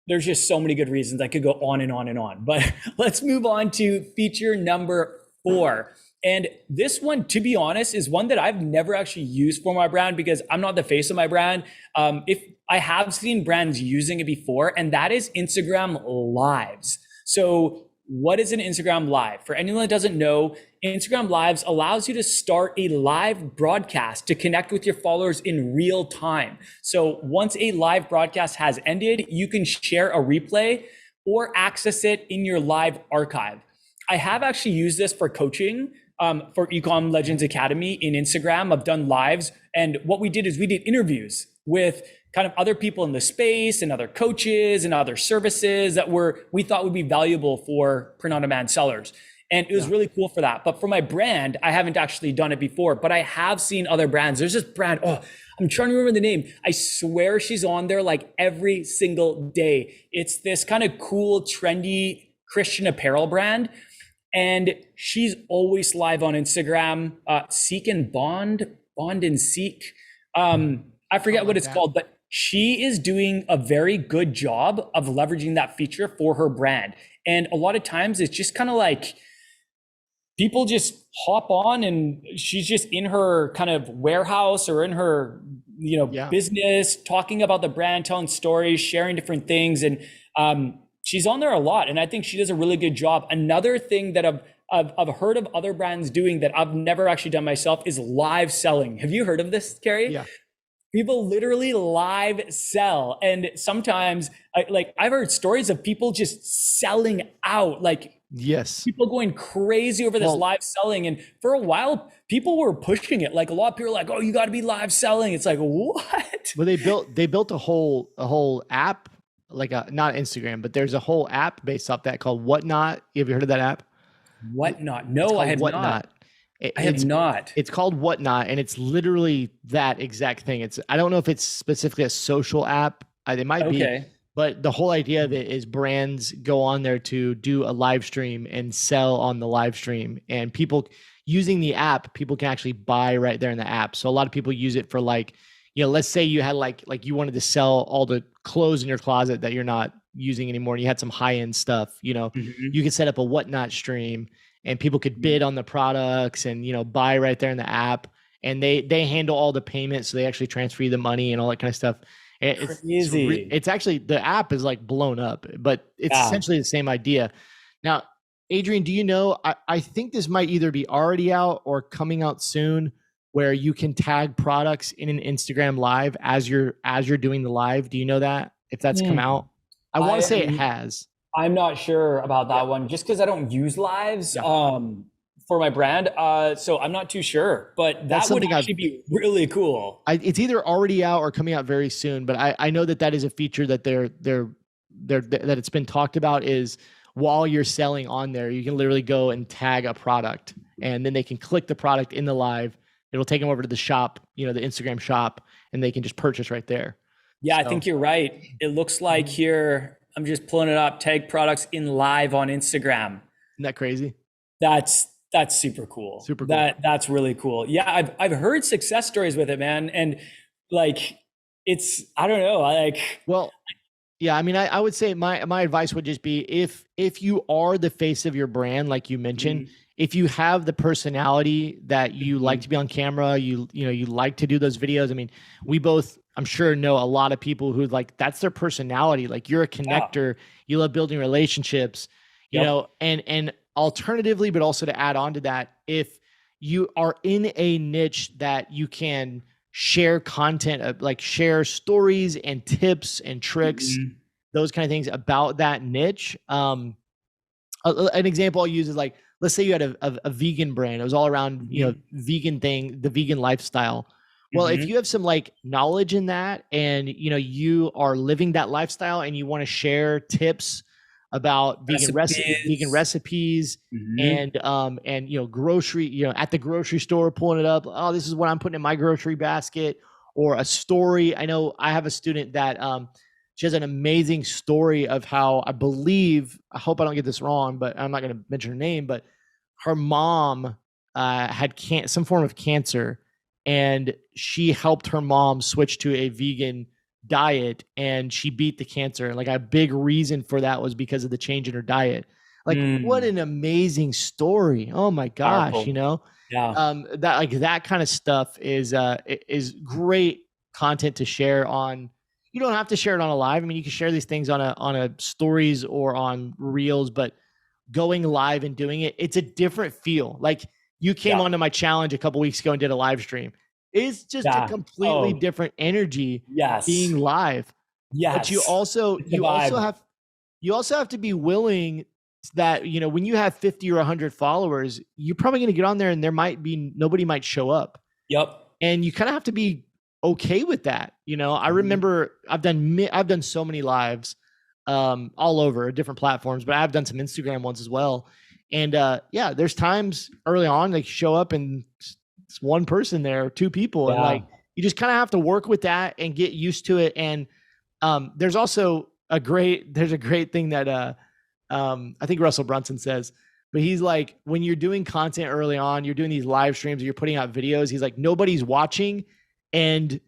there's just so many good reasons. I could go on and on and on. But let's move on to feature number 4. And this one, to be honest, is one that I've never actually used for my brand because I'm not the face of my brand. If I have seen brands using it before, and that is Instagram Lives. So what is an Instagram Live? For anyone that doesn't know, Instagram Lives allows you to start a live broadcast to connect with your followers in real time. So once a live broadcast has ended, you can share a replay or access it in your live archive. I have actually used this for coaching for Ecom Legends Academy in Instagram. I've done lives, and what we did is we did interviews with kind of other people in the space and other coaches and other services that we thought would be valuable for print-on-demand sellers. And it was really cool for that. But for my brand, I haven't actually done it before, but I have seen other brands. There's this brand, I'm trying to remember the name. I swear she's on there like every single day. It's this kind of cool, trendy Christian apparel brand. And she's always live on Instagram. Seek and Bond and Seek. I forget what it's called, but she is doing a very good job of leveraging that feature for her brand. And a lot of times it's just kind of like people just hop on and she's just in her kind of warehouse or in her business, talking about the brand, telling stories, sharing different things. And she's on there a lot, and I think she does a really good job. Another thing that I've heard of other brands doing that I've never actually done myself is live selling. Have you heard of this, Kerry? Yeah. People literally live sell, and sometimes I've heard stories of people just selling out, like Yes. people going crazy over this live selling. And for a while, people were pushing it. Like a lot of people are like, "Oh, you got to be live selling." It's like, what? Well, they built a whole app, like not Instagram, but there's a whole app based off that called Whatnot. Have you heard of that app? Whatnot? No, I have not. I have not. It's called Whatnot, and it's literally that exact thing. I don't know if it's specifically a social app. It might be, but the whole idea of it is brands go on there to do a live stream and sell on the live stream, and people using the app, people can actually buy right there in the app. So a lot of people use it for let's say you had like you wanted to sell all the clothes in your closet that you're not using anymore, and you had some high-end stuff, you could set up a Whatnot stream, and people could bid on the products and buy right there in the app, and they handle all the payments, so they actually transfer you the money and all that kind of stuff. It's actually, the app is like blown up, but it's essentially the same idea. Now, Adrian, do you know, I think this might either be already out or coming out soon, where you can tag products in an Instagram live as you're doing the live. Do you know that, if that's come out? I want to say it has. I'm not sure about Yeah. that one just because I don't use lives Yeah. for my brand. So I'm not too sure, but That's that would something actually be really cool. it's either already out or coming out very soon, but I know that that is a feature that that it's been talked about is while you're selling on there, you can literally go and tag a product and then they can click the product in the live. It'll take them over to the shop, the Instagram shop, and they can just purchase right there. Yeah, I So, think you're right. It looks like mhm. here, I'm just pulling it up, tag products in live on Instagram. Isn't that crazy? That's super cool. Super cool. That's really cool. Yeah, I've heard success stories with it, man. And like it's I don't know, I like Well, yeah, I mean, I would say my advice would just be if you are the face of your brand, like you mentioned, mhm, if you have the personality that you like mhm. to be on camera, you like to do those videos. I mean, we both, I'm sure, know a lot of people who like that's their personality. Like you're a Yeah. connector, you love building relationships, Yep. and alternatively, but also to add on to that, if you are in a niche that you can share content, like share stories and tips and tricks, Mhm, those kind of things about that niche. An example I'll use is like, let's say you had a vegan brand. It was all around, mhm, vegan thing, the vegan lifestyle. Well, if mhm. you have some like knowledge in that and, you are living that lifestyle and you want to share tips about vegan Recipes. recipes Mhm. and, grocery, at the grocery store, pulling it up. Oh, this is what I'm putting in my grocery basket, or a story. I know I have a student that, she has an amazing story of how, I hope I don't get this wrong, but I'm not going to mention her name, but her mom had some form of cancer, and she helped her mom switch to a vegan diet, and she beat the cancer. Like a big reason for that was because of the change in her diet. Like, what Mm, an amazing story. Oh my gosh, powerful. Yeah. that like that kind of stuff is great content to share on. You don't have to share it on a live. I mean, you can share these things on a stories or on reels, but going live and doing it, it's a different feel. Like you came Yeah. onto my challenge a couple weeks ago and did a live stream. It's just a Yeah. completely Oh, different energy being yes. live. But you Yes. also It's the you also vibe. have you also have to be willing that, when you have 50 or 100 followers, you're probably going to get on there and nobody might show up. Yep. And you kind of have to be okay with that. I Mhm. remember I've done so many lives all over different platforms, but I've done some Instagram ones as well. And yeah, there's times early on like show up and it's one person there, two people, and Yeah. like you just kind of have to work with that and get used to it. And there's also there's a great thing that I think Russell Brunson says, but he's like, when you're doing content early on, you're doing these live streams, or you're putting out videos. He's like, nobody's watching, and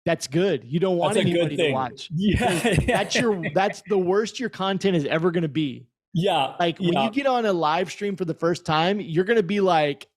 that's good. You don't That's want a good anybody to thing. watch because Yeah. that's the worst your content is ever going to be. Yeah. Like when you Yeah. get on a live stream for the first time, you're going to be like,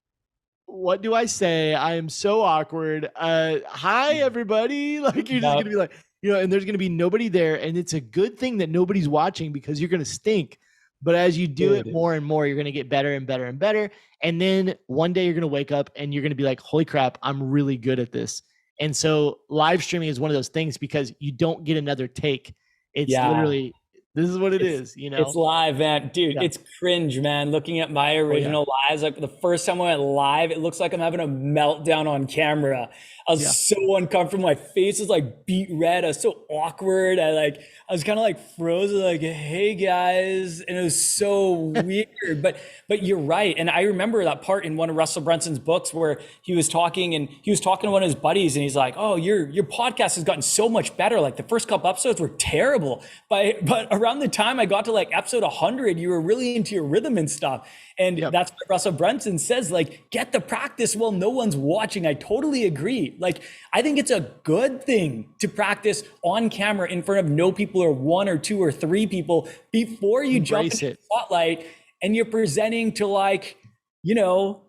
what do I say? I am so awkward. Hi everybody. Like you're just Yep. gonna be like, and there's gonna be nobody there. And it's a good thing that nobody's watching because you're gonna stink. But as you do it Dude. more and more, you're gonna get better and better and better. And then one day you're gonna wake up and you're gonna be like, holy crap, I'm really good at this. And so live streaming is one of those things because you don't get another take. It's Yeah. literally, this is what it It's is, it's live, man. Dude, Yeah. it's cringe, man. Looking at my Oh yeah. original lives, like the first time I went live, it looks like I'm having a meltdown on camera. I was Yeah. so uncomfortable. My face was like beet red. I was so awkward. I was kind of like frozen, like, hey guys. And it was so weird. But you're right. And I remember that part in one of Russell Brunson's books where he was talking to one of his buddies and he's like, oh, your podcast has gotten so much better. Like the first couple episodes were terrible. But around the time I got to like episode 100, you were really into your rhythm and stuff. And Yep. that's what Russell Brunson says, like, get the practice while no one's watching. I totally agree. Like, I think it's a good thing to practice on camera in front of no people or one or two or three people before you jump Embrace into the it. spotlight and you're presenting to like, you know,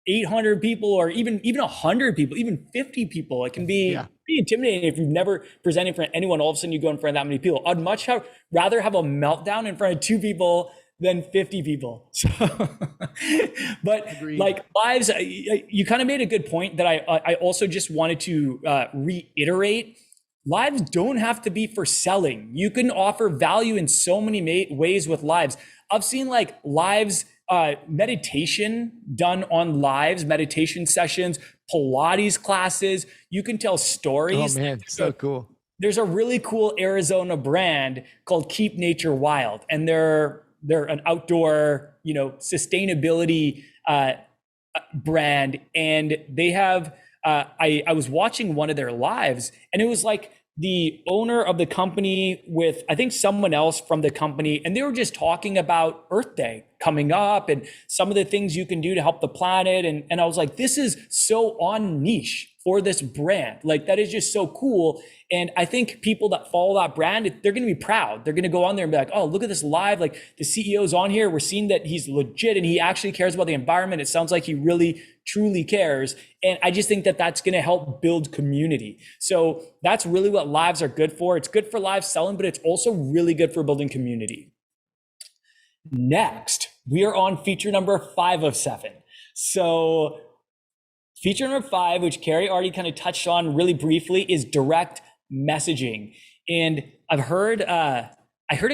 800 people or even 100 people, even 50 people. It can Yeah. be pretty intimidating if you've never presented for anyone. All of a sudden you go in front of that many people. I'd rather have a meltdown in front of two people than 50 people. So, but Agreed. like lives, you kind of made a good point that I also just wanted to reiterate lives don't have to be for selling. You can offer value in so many ways with lives. I've seen like lives, meditation done on lives, meditation sessions, Pilates classes. You can tell Oh stories. man, so cool. There's a really cool Arizona brand called Keep Nature Wild, and they're an outdoor, sustainability brand, and they have. I was watching one of their lives, and it was like the owner of the company with I think someone else from the company, and they were just talking about Earth Day coming up and some of the things you can do to help the planet. And I was like, this is so on niche for this brand. Like that is just so cool. And I think people that follow that brand, they're going to be proud. They're going to go on there and be like, oh, look at this live. Like the CEO's on here. We're seeing that he's legit and he actually cares about the environment. It sounds like he really, truly cares. And I just think that that's going to help build community. So that's really what lives are good for. It's good for live selling, but it's also really good for building community. Next, we are on feature number 5 of 7. So feature number 5, which Kerry already kind of touched on really briefly, is direct messaging. And I heard a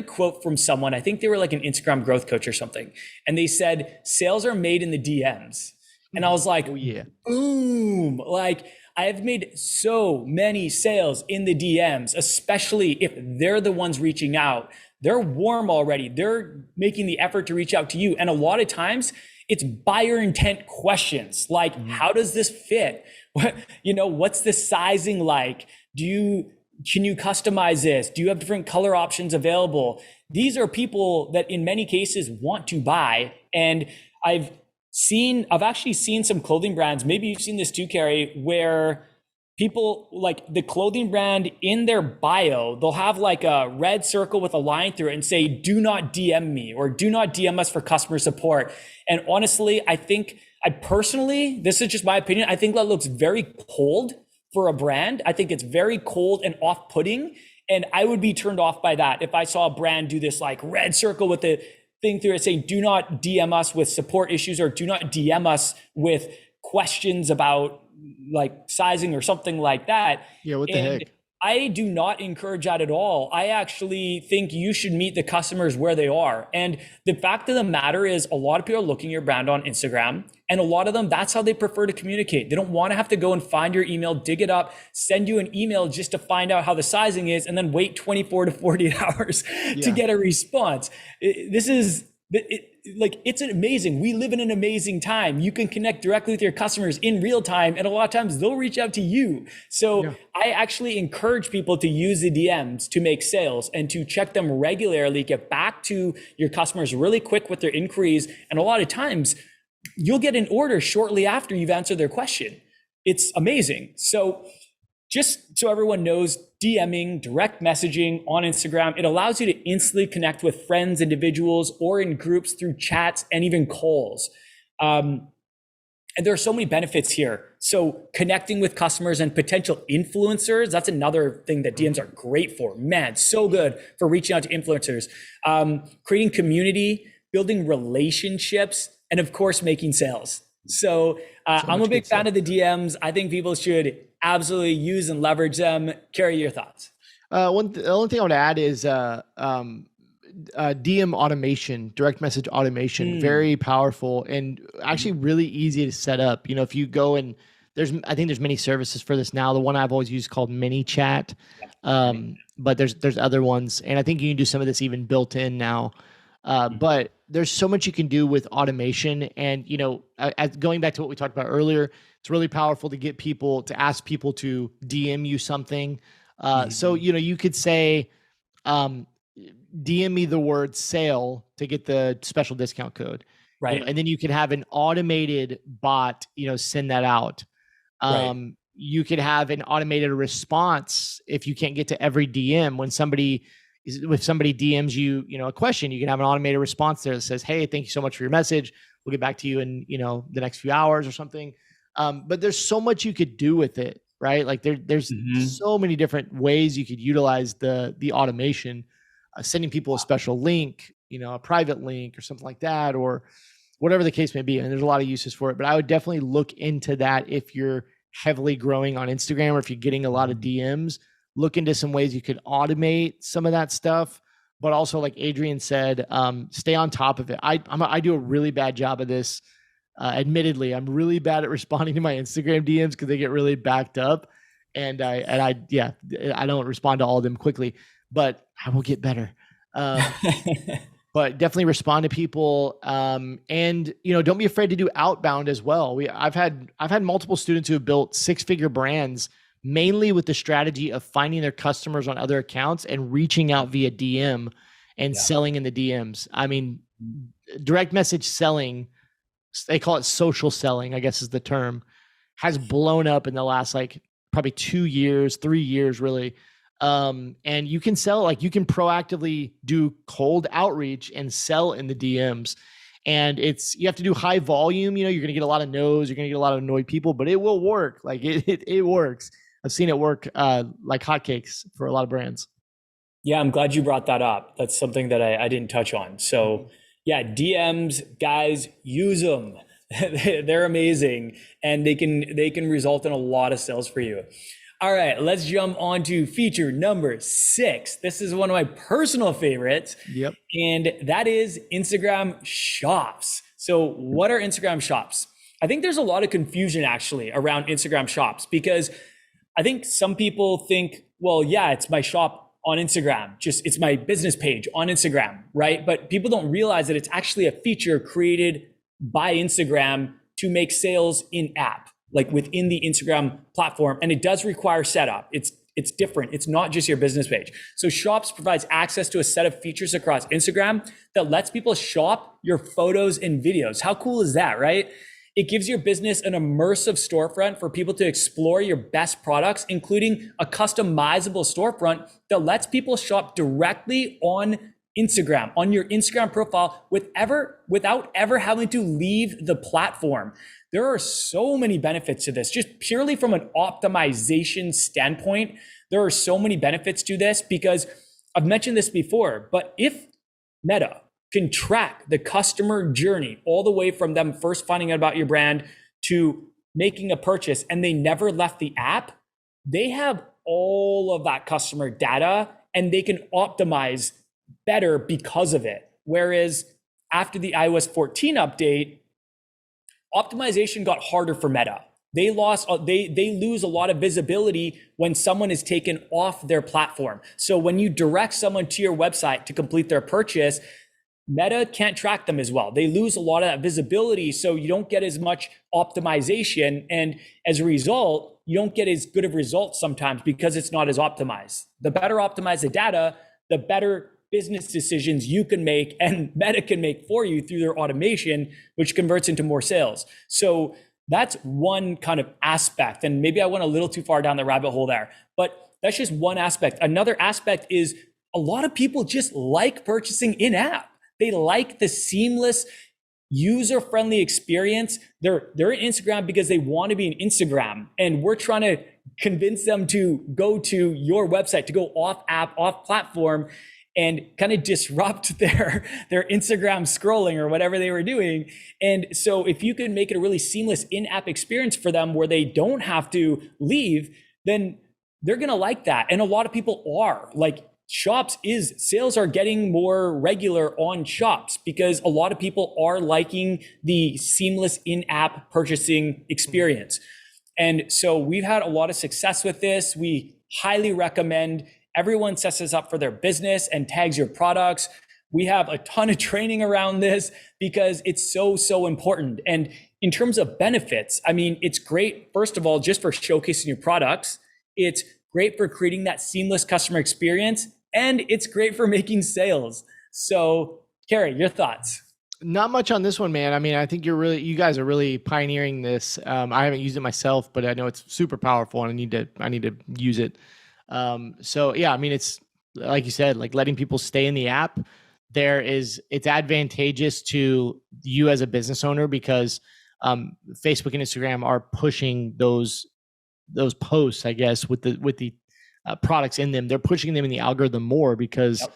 quote from someone, I think they were like an Instagram growth coach or something. And they said, sales are made in the DMs. And I was like, oh, yeah, boom. Like I have made so many sales in the DMs, especially if they're the ones reaching out. They're warm already. They're making the effort to reach out to you. And a lot of times it's buyer intent questions like, how does this fit? What's the sizing like? Can you customize this? Do you have different color options available? These are people that in many cases want to buy. And I've actually seen some clothing brands, maybe you've seen this too, Kerry, where people like the clothing brand in their bio, they'll have like a red circle with a line through it and say, do not DM me or do not DM us for customer support. And honestly, I personally, this is just my opinion, I think that looks very cold for a brand. I think it's very cold and off-putting. And I would be turned off by that if I saw a brand do this like red circle with the thing through it saying, do not DM us with support issues or do not DM us with questions about like sizing or something like that. Yeah, what the heck? I do not encourage that at all. I actually think you should meet the customers where they are. And the fact of the matter is a lot of people are looking at your brand on Instagram, and a lot of them, that's how they prefer to communicate. They don't want to have to go and find your email, dig it up, send you an email just to find out how the sizing is, and then wait 24 to 48 hours to get a response. It's amazing. We live in an amazing time. You can connect directly with your customers in real time. And a lot of times they'll reach out to you. So I actually encourage people to use the DMs to make sales and to check them regularly, get back to your customers really quick with their inquiries. And a lot of times you'll get an order shortly after you've answered their question. It's amazing. So just so everyone knows, DMing, direct messaging on Instagram, it allows you to instantly connect with friends, individuals, or in groups through chats and even calls. And there are so many benefits here. So connecting with customers and potential influencers, that's another thing that DMs are great for. Man, so good for reaching out to influencers. Creating community, building relationships, and of course, making sales. So I'm a big fan of the DMs. I think people should absolutely use and leverage them. Kerry, your thoughts? The only thing I want to add is DM automation, direct message automation, very powerful and actually really easy to set up. If you go and I think there's many services for this now. The one I've always used is called ManyChat, but there's other ones, and I think you can do some of this even built in now. But there's so much you can do with automation, and going back to what we talked about earlier, it's really powerful to ask people to DM you something. So you could say, DM me the word sale to get the special discount code, right? And then you could have an automated bot, send that out. You could have an automated response if you can't get to every DM. If somebody DMs you, a question, you can have an automated response there that says, hey, thank you so much for your message. We'll get back to you in, the next few hours or something. But there's so much you could do with it, right? Like there's so many different ways you could utilize the automation, sending people a special link, a private link or something like that, or whatever the case may be. And there's a lot of uses for it, but I would definitely look into that if you're heavily growing on Instagram or if you're getting a lot of DMs. look into some ways you could automate some of that stuff. But also, like Adrian said, stay on top of it. I do a really bad job of this. Admittedly, I'm really bad at responding to my Instagram DMs because they get really backed up, and I don't respond to all of them quickly, but I will get better. Um, but definitely respond to people, and don't be afraid to do outbound as well. I've had multiple students who have built 6-figure brands mainly with the strategy of finding their customers on other accounts and reaching out via DM and selling in the DMs. I mean, direct message selling, they call it social selling, I guess is the term, has blown up in the last like probably 2 years, 3 years really. And you can sell, like you can proactively do cold outreach and sell in the DMs. And you have to do high volume, you're going to get a lot of no's, you're going to get a lot of annoyed people, but it will work. Like it works. I've seen it work like hotcakes for a lot of brands. Yeah, I'm glad you brought that up. That's something that I didn't touch on. So yeah, DMs, guys, use them. They're amazing, and they can result in a lot of sales for you. All right, let's jump on to feature number 6. This is one of my personal favorites. Yep. And that is Instagram Shops. So what are Instagram Shops? I think there's a lot of confusion actually around Instagram Shops, because I think some people think, well, yeah, it's my shop on Instagram. It's my business page on Instagram, right? But people don't realize that it's actually a feature created by Instagram to make sales in app, like within the Instagram platform. And it does require setup. It's different. It's not just your business page. So Shops provides access to a set of features across Instagram that lets people shop your photos and videos. How cool is that, right? It gives your business an immersive storefront for people to explore your best products, including a customizable storefront that lets people shop directly on Instagram, on your Instagram profile, without ever having to leave the platform. There are so many benefits to this, just purely from an optimization standpoint. There are so many benefits to this, because I've mentioned this before, but if Meta can track the customer journey all the way from them first finding out about your brand to making a purchase, and they never left the app, they have all of that customer data and they can optimize better because of it. Whereas after the iOS 14 update, optimization got harder for Meta. They lose a lot of visibility when someone is taken off their platform. So when you direct someone to your website to complete their purchase, Meta can't track them as well. They lose a lot of that visibility, so you don't get as much optimization. And as a result, you don't get as good of results sometimes because it's not as optimized. The better optimize the data, the better business decisions you can make and Meta can make for you through their automation, which converts into more sales. So that's one kind of aspect. And maybe I went a little too far down the rabbit hole there, but that's just one aspect. Another aspect is a lot of people just like purchasing in-app. They like the seamless, user-friendly experience. They're in Instagram because they want to be in Instagram. And we're trying to convince them to go to your website, to go off app, off platform, and kind of disrupt their Instagram scrolling or whatever they were doing. And so if you can make it a really seamless in-app experience for them where they don't have to leave, then they're going to like that. And a lot of people are like, sales are getting more regular on Shops because a lot of people are liking the seamless in-app purchasing experience. And so we've had a lot of success with this. We highly recommend everyone sets this up for their business and tags your products. We have a ton of training around this because it's so important. And in terms of benefits, I mean, it's great, first of all, just for showcasing your products. It's great for creating that seamless customer experience, and it's great for making sales. So, Kerry, your thoughts? Not much on this one, man. I mean, I think you guys are really pioneering this. I haven't used it myself, but I know it's super powerful and I need to use it. So yeah, I mean, it's like you said, like letting people stay in the app. It's advantageous to you as a business owner because Facebook and Instagram are pushing those posts, I guess, with the products in them. They're pushing them in the algorithm more because, yep.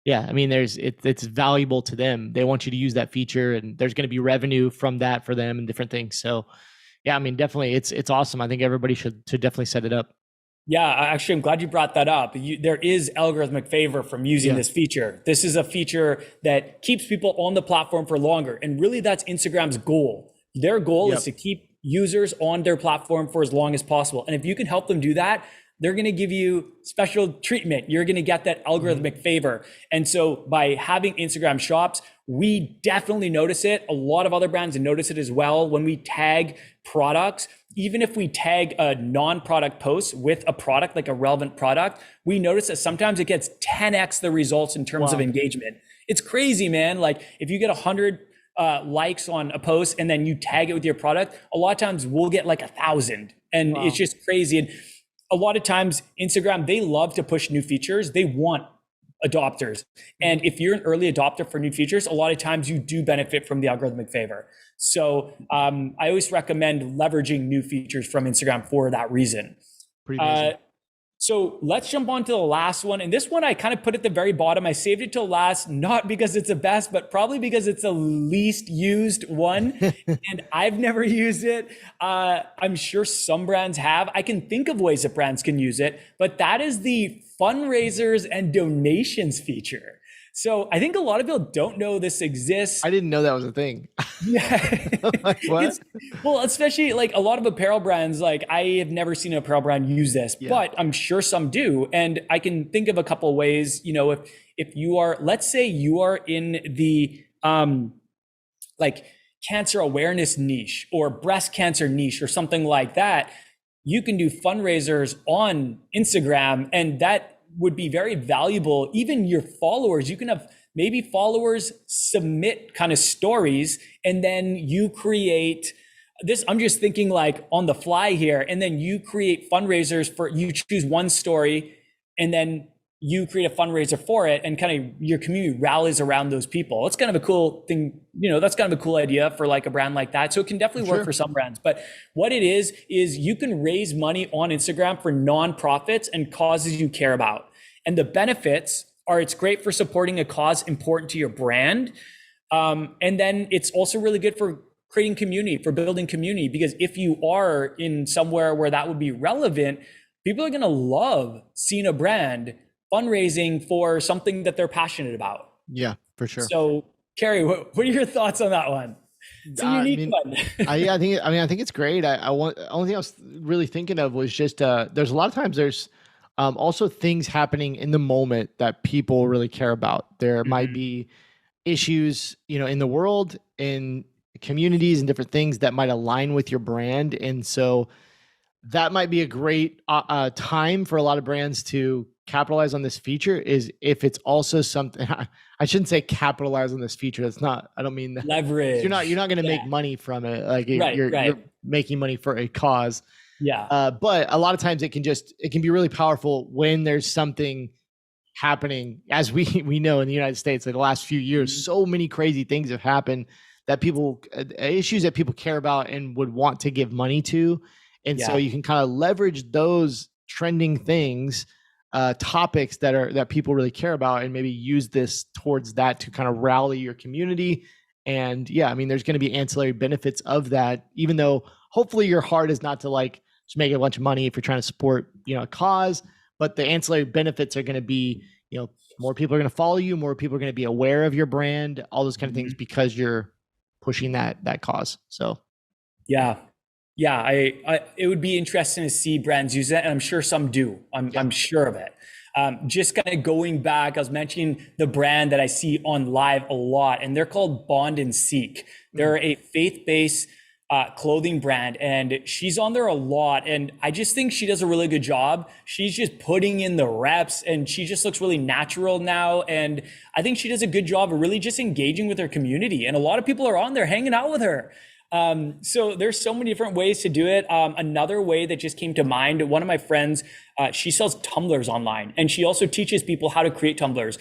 Yeah, I mean, it's valuable to them. They want you to use that feature, and there's going to be revenue from that for them and different things. So, yeah, I mean, definitely, it's awesome. I think everybody should definitely set it up. Yeah, actually, I'm glad you brought that up. There is algorithmic favor from using Yeah. this feature. This is a feature that keeps people on the platform for longer. And really, that's Instagram's goal. Their goal is Yep. to keep users on their platform for as long as possible. And if you can help them do that, they're going to give you special treatment. You're going to get that Mhm. algorithmic favor. And so by having Instagram shops, we definitely notice it. A lot of other brands notice it as well when we tag products. Even if we tag a non-product post with a product, like a relevant product, we notice that sometimes it gets 10x the results in terms of Wow. engagement. It's crazy, man. Like if you get 100 likes on a post and then you tag it with your product, a lot of times we'll get like 1,000, and it's Wow. just crazy. And a lot of times Instagram, they love to push new features. They want adopters. And Mhm. if you're an early adopter for new features, a lot of times you do benefit from the algorithmic favor. So I always recommend leveraging new features from Instagram for that reason. Pretty Uh, amazing. so let's jump on to the last one. And this one I kind of put at the very bottom. I saved it till last, not because it's the best, but probably because it's the least used one. And I've never used it. I'm sure some brands have. I can think of ways that brands can use it, but that is the fundraisers and donations feature. So I think a lot of people don't know this exists. I didn't know that was a thing. Yeah. Like what? It's well, especially like a lot of apparel brands, like I have never seen an apparel brand use this, Yeah. but I'm sure some do. And I can think of a couple of ways, if you are, let's say you are in the like cancer awareness niche or breast cancer niche or something like that, you can do fundraisers on Instagram, and that would be very valuable. Even your followers, you can have maybe followers submit kind of stories, and then you create this. I'm just thinking like on the fly here, and then you create fundraisers for, you choose one story, and then you create a fundraiser for it, and kind of your community rallies around those people. It's kind of a cool thing, that's kind of a cool idea for like a brand like that. So it can definitely work Sure. for some brands. But what it is you can raise money on Instagram for nonprofits and causes you care about. And the benefits are, it's great for supporting a cause important to your brand. And then it's also really good for creating community, for building community, because if you are in somewhere where that would be relevant, people are going to love seeing a brand fundraising for something that they're passionate about. Yeah, for sure. So, Kerry, what are your thoughts on that one? It's a I unique mean, one. I think it's great. I want, only thing I was really thinking of was just there's a lot of times there's also things happening in the moment that people really care about. There might Mhm. be issues, in the world, in communities and different things that might align with your brand. And so that might be a great time for a lot of brands to capitalize on this feature, is if it's also something. I shouldn't say capitalize on this feature. That's not, I don't mean that. You're not Leverage. going to Yeah. make money from it. Like Right. you're Right. making money for a cause. Yeah. But a lot of times it can be really powerful when there's something happening, as we know in the United States, like the last few years, Mhm. so many crazy things have happened that people issues that people care about and would want to give money to. And so Yeah. you can kind of leverage those trending things, topics that people really care about, and maybe use this towards that to kind of rally your community. And yeah, I mean, there's going to be ancillary benefits of that, even though hopefully your heart is not to like just make a bunch of money if you're trying to support, a cause. But the ancillary benefits are going to be, more people are going to follow you, more people are going to be aware of your brand, all those kind of things, Mhm. because you're pushing that cause. So Yeah. Yeah. It would be interesting to see brands use that. And I'm sure some do. yeah. I'm sure of it. Just kind of going back, I was mentioning the brand that I see on live a lot, and they're called Bond and Seek. Mhm. They're a faith-based clothing brand, and she's on there a lot. And I just think she does a really good job. She's just putting in the reps, and she just looks really natural now. And I think she does a good job of really just engaging with her community. And a lot of people are on there hanging out with her. So there's so many different ways to do it. Another way that just came to mind, one of my friends, she sells tumblers online, and she also teaches people how to create tumblers.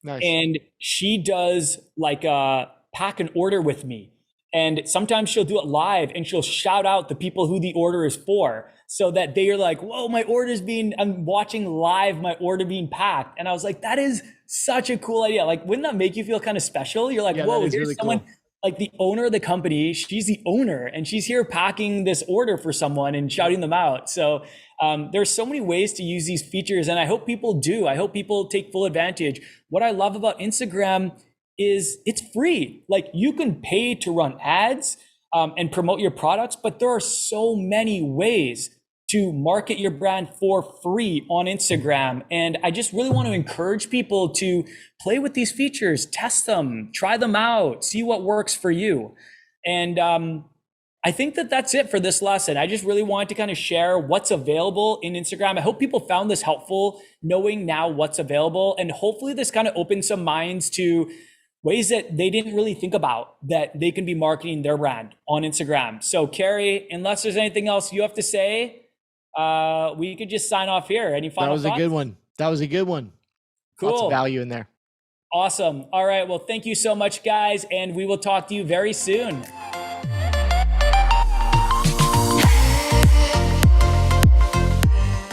Nice. And she does like a pack an order with me. And sometimes she'll do it live, and she'll shout out the people who the order is for, so that they are like, whoa, I'm watching live my order being packed. And I was like, that is such a cool idea. Like, wouldn't that make you feel kind of special? You're like, Yeah, that whoa, is here's really someone cool. like the owner of the company, she's the owner and she's here packing this order for someone and shouting them out. So there's so many ways to use these features, and I hope people do. I hope people take full advantage. What I love about Instagram is it's free. Like, you can pay to run ads and promote your products, but there are so many ways to market your brand for free on Instagram. And I just really want to encourage people to play with these features, test them, try them out, see what works for you. And I think that that's it for this lesson. I just really wanted to kind of share what's available in Instagram. I hope people found this helpful, knowing now what's available. And hopefully this kind of opens some minds to ways that they didn't really think about that they can be marketing their brand on Instagram. So Kerry, unless there's anything else you have to say, we could just sign off here. Any final thoughts? That was a good one. That was a good one. Cool. Lots of value in there. Awesome. All right. Well, thank you so much, guys. And we will talk to you very soon.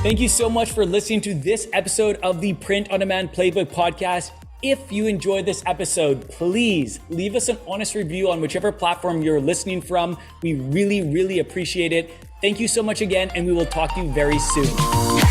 Thank you so much for listening to this episode of the Print on Demand Playbook podcast. If you enjoyed this episode, please leave us an honest review on whichever platform you're listening from. We really, really appreciate it. Thank you so much again, and we will talk to you very soon.